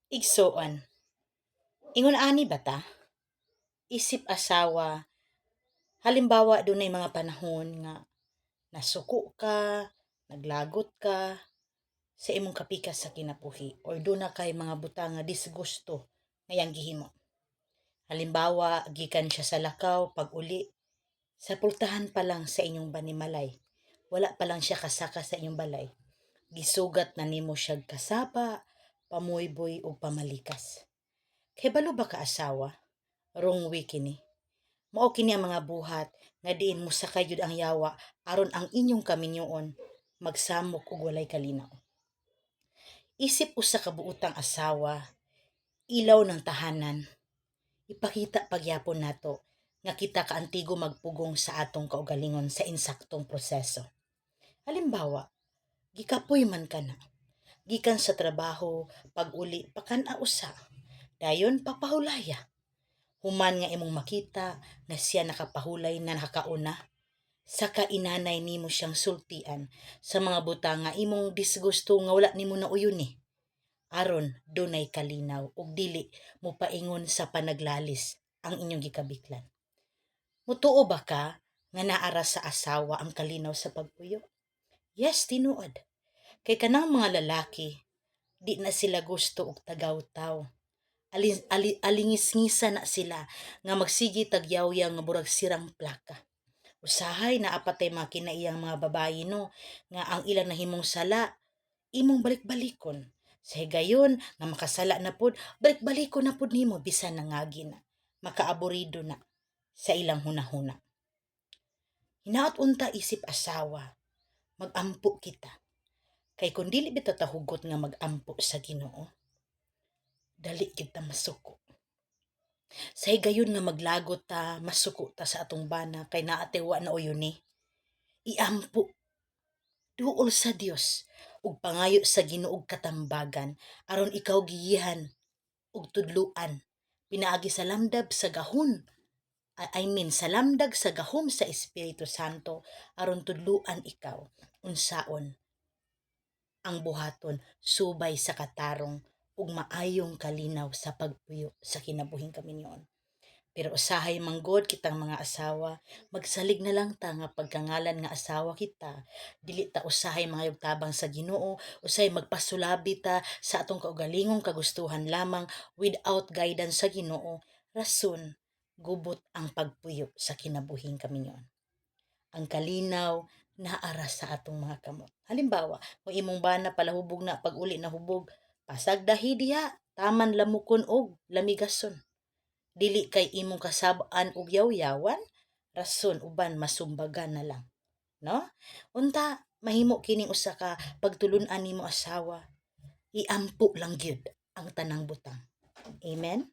Igsuon. Ingon ani bata, isip asawa, halimbawa dunay mga panahon nga nasuko ka, naglagot ka sa imong kapikas sa kinabuhi or duna kay mga butang nga disgusto nga iyang gihimo. Halimbawa, gikan siya sa lakaw pag-uli sa pultahan pa lang sa inyong banimalay. Wala pa lang siya kasaka sa inyong balay. Gisugat na nimo siya kasapa, pamuyboy o pamalikas. Kay balo ba ka asawa? Wrong way kini. Mao kini ang mga buhat nga diin mo sakay jud ang yawa aron ang inyong kaminyoon magsamok og walay kalinaw. Isip usa ka buotang asawa, ilaw ng tahanan. Ipakita pagyapon nato nga kita kaantigo magpugong sa atong kaugalingon sa insaktong proseso. Halimbawa, gikapoy man ka na. Gikan sa trabaho, pag-uli, pakana usa. Dayon papahulaya. Human nga imong makita na siya nakapahulay na nakakauna. Saka inanay nimo siyang sultian sa mga butang nga imong disgusto nga wala nimo nauyon ni. Aron dunay kalinaw ug dili mo paingon sa panaglalis ang inyong gikabiklan. Mutuo ba ka nga naara sa asawa ang kalinaw sa pagpuyo? Yes, tinuod. Kay kanang mga lalaki, di na sila gusto og tagaw-taw. Alingis-ngisa na sila nga magsigi tagyaw-yaw nga burag sirang plaka. Usahay na apatay mga kinaiyang mga babayi no nga ang ilang nahimong sala imong balik-balikon. Sa higayon nga makasala na pud, balik-balikon na pud nimo bisan nangagi na. Makaaburido na sa ilang hunahuna. Hinaot unta isip asawa, magampo kita. Kay kung dili bitaw ta hugot nga magampo sa Ginoo, dali kita masuko. Sa higayon nga maglagot ta, masuko ta sa atong bana kay naate wa na uyon ni. Iampo duol sa Dios ug pangayo sa Ginoo katambagan aron ikaw giyihan ug tudluan pinaagi sa lamdab sa gahom. Sa lamdag sa gahom sa Espiritu Santo aron tudluan ikaw unsaon ang buhaton subay sa katarong ug maayong kalinaw sa pagpuyo sa kinabuhing kaminyoon. Pero usahay manggod kitang mga asawa, magsalig na lang ta nga pagkangalan nga asawa kita, dili ta usahay mga tabang sa Ginoo, usahay magpasulabi ta sa atong kaugalingong kagustuhan lamang without guidance sa Ginoo. Rason, gubot ang pagpuyo sa kinabuhing kaminyoon. Ang kalinaw naara sa atong mga kamot. Halimbawa, kung imong bana palahubog na pag-uli na hubog, pasag dahi diha, taman lamukon og lamigason. Dili kay imong kasabaan og yaw-yawan, rason uban masumbagan na lang, no? Unta mahimo kining usa ka pagtulun-an nimo asawa, iampo lang gyud ang tanang butang. Amen.